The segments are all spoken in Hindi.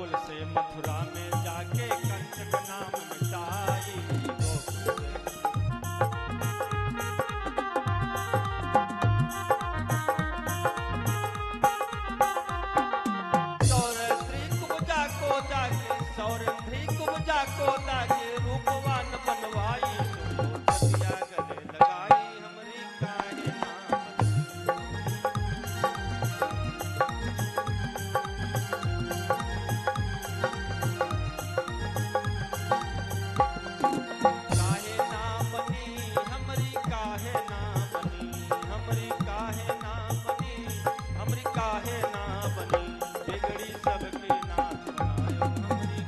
गोकुल से मथुरा में जाके कंस का नाम मिटाई। सौरंधी कुब्जा को जाके रूपवान बनवाई। सतिया गले लगाई हमरी काहे ना बनी हमरी काहे ना बनी, हमरी काहे ना बनी, हमरी काहे ना बनी, बिगड़ी सबके नाथ बनायो हमरी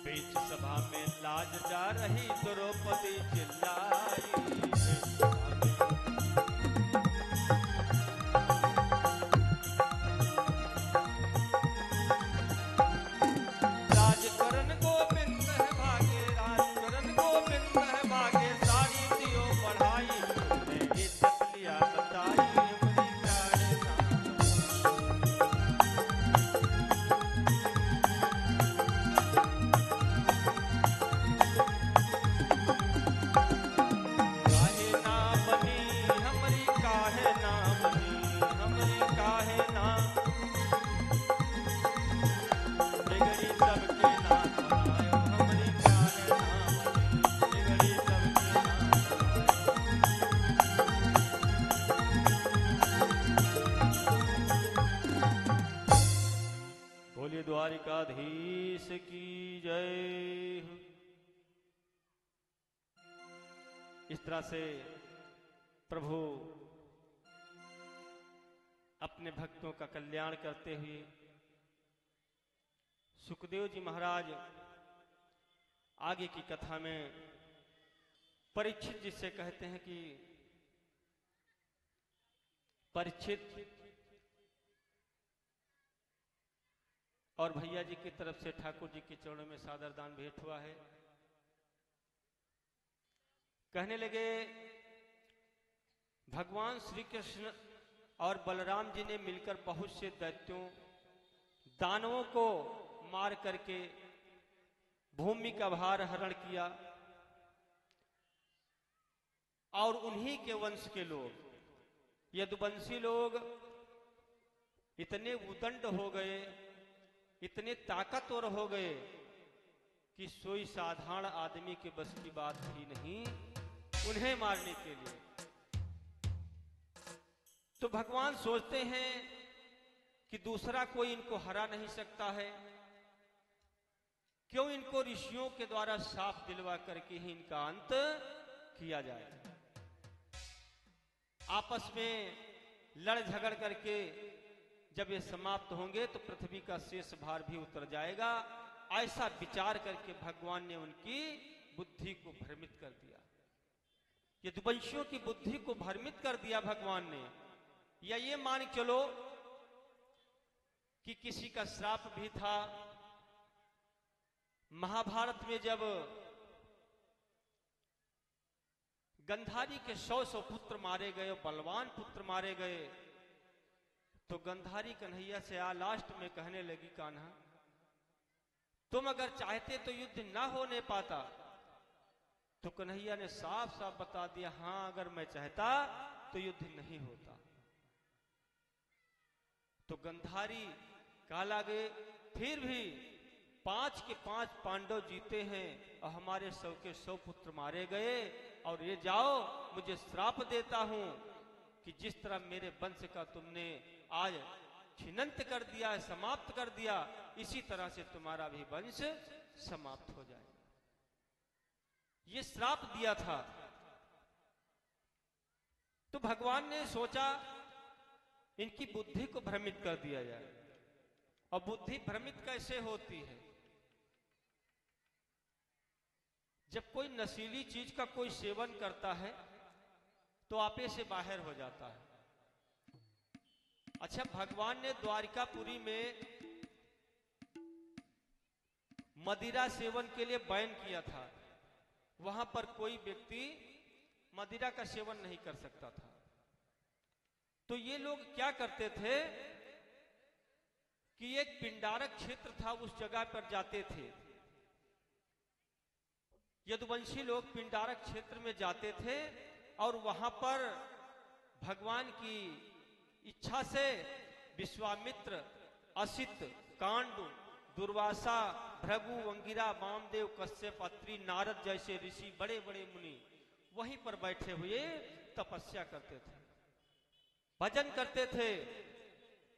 बीच सभा में लाज जा रही द्रौपदी चिल्लाई। राजकरण गोविंद है भागे, राजकरण गोविंद है भागे, सारी दियो बढ़ाई। तुमने इज्जत लिया बताई हमरी काहे ना बनी, हमरी काहे ना बनी, हमरी काहे ना, बिगड़ी सबके नाथ बनायो हमरी काहे ना बनी, बिगड़ी सबके नाथ बनायो। बोलिए द्वारिकाधीश की जय। इस तरह से प्रभु अपने भक्तों का कल्याण करते हुए सुखदेव जी महाराज आगे की कथा में परीक्षित जिसे कहते हैं कि परीक्षित और भैया जी की तरफ से ठाकुर जी के चरणों में सादर दान भेंट हुआ है। कहने लगे भगवान श्री कृष्ण और बलराम जी ने मिलकर बहुत से दैत्यों दानवों को मार करके भूमि का भार हरण किया और उन्हीं के वंश के लोग यदुवंशी लोग इतने उदंड हो गए, इतने ताकतवर हो गए कि कोई साधारण आदमी के बस की बात ही नहीं उन्हें मारने के लिए। तो भगवान सोचते हैं कि दूसरा कोई इनको हरा नहीं सकता है, क्यों इनको ऋषियों के द्वारा साफ दिलवा करके ही इनका अंत किया जाए। आपस में लड़ झगड़ करके जब ये समाप्त होंगे तो पृथ्वी का शेष भार भी उतर जाएगा। ऐसा विचार करके भगवान ने उनकी बुद्धि को भ्रमित कर दिया। यदुवंशियों की बुद्धि को भ्रमित कर दिया भगवान ने। या ये मान चलो कि किसी का श्राप भी था। महाभारत में जब गंधारी के 100 पुत्र मारे गए, बलवान पुत्र मारे गए, तो गंधारी कन्हैया से लास्ट में कहने लगी, कान्हा तुम अगर चाहते तो युद्ध ना होने पाता। तो कन्हैया ने साफ साफ बता दिया, हां अगर मैं चाहता तो युद्ध नहीं होता। तो गंधारी कहा लगे फिर भी 5 के 5 पांडव जीते हैं और हमारे 100 के 100 पुत्र मारे गए, और ये जाओ मुझे श्राप देता हूं कि जिस तरह मेरे वंश का तुमने आज छिनंत कर दिया है, समाप्त कर दिया, इसी तरह से तुम्हारा भी वंश समाप्त हो जाए। ये श्राप दिया था। तो भगवान ने सोचा इनकी बुद्धि को भ्रमित कर दिया जाए। और बुद्धि भ्रमित कैसे होती है? जब कोई नशीली चीज का कोई सेवन करता है तो आपे से बाहर हो जाता है। अच्छा, भगवान ने द्वारिकापुरी में मदिरा सेवन के लिए बैन किया था। वहां पर कोई व्यक्ति मदिरा का सेवन नहीं कर सकता था। तो ये लोग क्या करते थे कि एक पिंडारक क्षेत्र था, उस जगह पर जाते थे। यदुवंशी लोग पिंडारक क्षेत्र में जाते थे और वहां पर भगवान की इच्छा से विश्वामित्र, असित, कांड, दुर्वासा, भृगु, अंगिरा, वामदेव, कश्यप, अत्रि, नारद जैसे ऋषि, बड़े बड़े मुनि वहीं पर बैठे हुए तपस्या करते थे, भजन करते थे।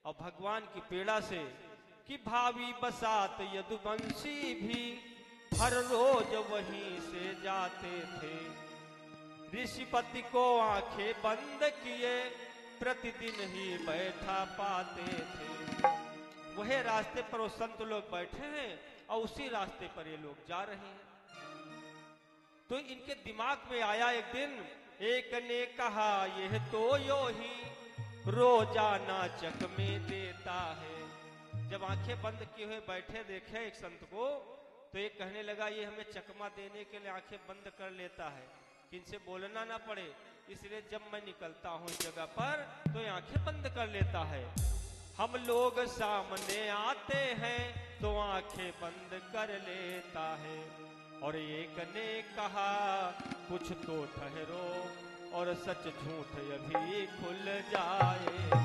और भगवान की पीड़ा से कि भावी बसात यदुवंशी भी हर रोज वहीं से जाते थे। ऋषिपति को आंखें बंद किए प्रतिदिन ही बैठा पाते थे। वही रास्ते पर वो संत लोग बैठे हैं और उसी रास्ते पर ये लोग जा रहे हैं। तो इनके दिमाग में आया एक दिन, एक ने कहा यह तो यो ही रोजाना चक में देता है। जब आंखें बंद किए हुए बैठे देखे एक संत को, तो ये कहने लगा ये हमें चकमा देने के लिए आंखें बंद कर लेता है कि इनसे बोलना ना पड़े, इसलिए जब मैं निकलता हूं इस जगह पर तो ये आंखें बंद कर लेता है। हम लोग सामने आते हैं तो आंखें बंद कर लेता है। और एक ने कहा कुछ तो ठहरो और सच झूठ अभी खुल जाएगा।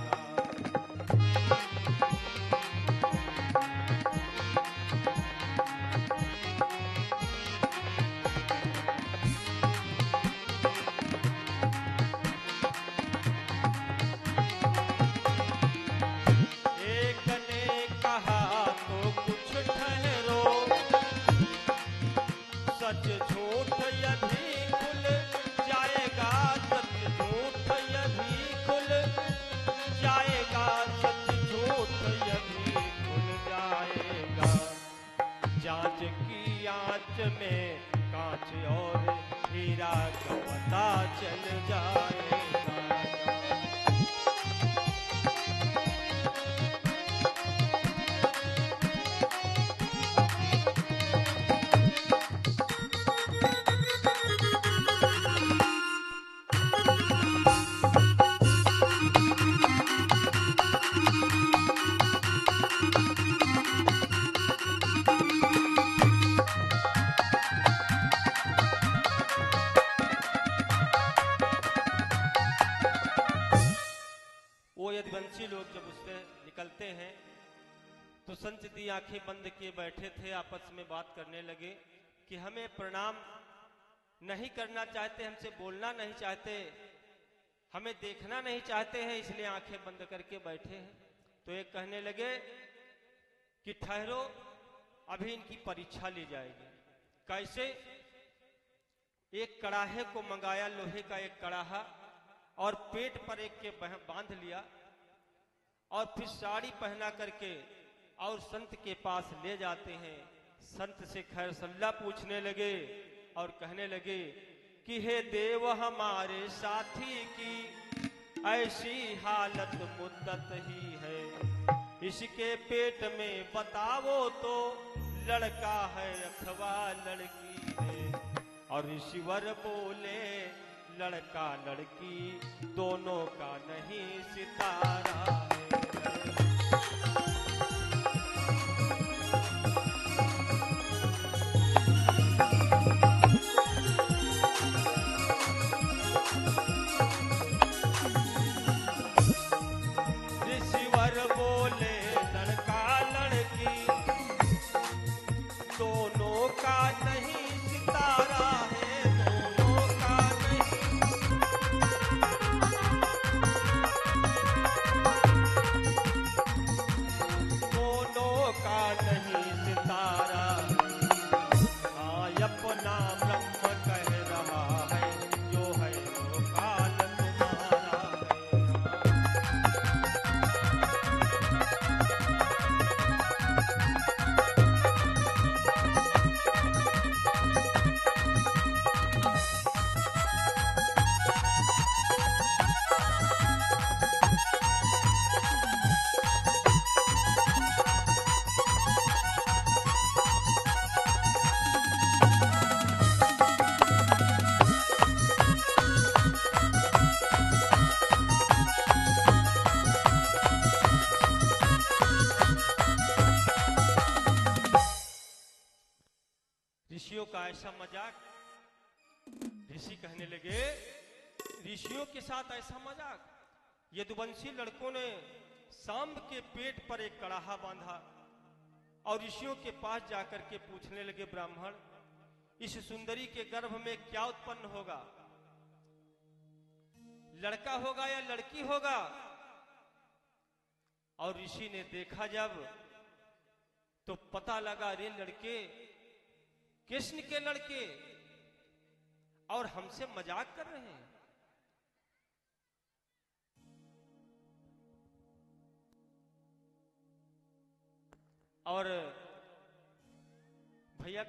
एक ने कहा तो कुछ ठहरो, सच झूठ अभी खुल जाएगा, सच झूठ अभी खुल जाएगा, सच झूठ अभी खुल जाएगा। जांच की आंच में कांच और हीरा का पता चल जाएगा। यदुवंशी लोग जब उससे निकलते हैं तो संत जी आंखें बंद किए बैठे थे, आपस में बात करने लगे कि हमें प्रणाम नहीं करना चाहते, हमसे बोलना नहीं चाहते, हमें देखना नहीं चाहते हैं, इसलिए आंखें बंद करके बैठे हैं। तो एक कहने लगे कि ठहरो अभी इनकी परीक्षा ली जाएगी। कैसे? एक कड़ाहे को मंगाया, लोहे का एक कड़ाहा, और पेट पर एक के बांध लिया और फिर साड़ी पहना करके और संत के पास ले जाते हैं। संत से खैर सल्ला पूछने लगे और कहने लगे कि हे देव हमारे साथी की ऐसी हालत मुद्दत ही है, इसके पेट में बताओ तो लड़का है अथवा लड़की है। और ऋषिवर बोले लड़का लड़की दोनों का नहीं सितारा है। ऋषिवर बोले लड़का लड़की दोनों का नहीं सितारा है। ऋषियों का ऐसा मजाक। ऋषि कहने लगे, ऋषियों के साथ ऐसा मजाक। यदुवंशी लड़कों ने सांब के पेट पर एक कड़ाहा बांधा और ऋषियों के पास जाकर के पूछने लगे, ब्राह्मण, इस सुंदरी के गर्भ में क्या उत्पन्न होगा? लड़का होगा या लड़की होगा? और ऋषि ने देखा जब, तो पता लगा, रे लड़के, कृष्ण के लड़के, और हमसे मजाक कर रहे हैं। और भैया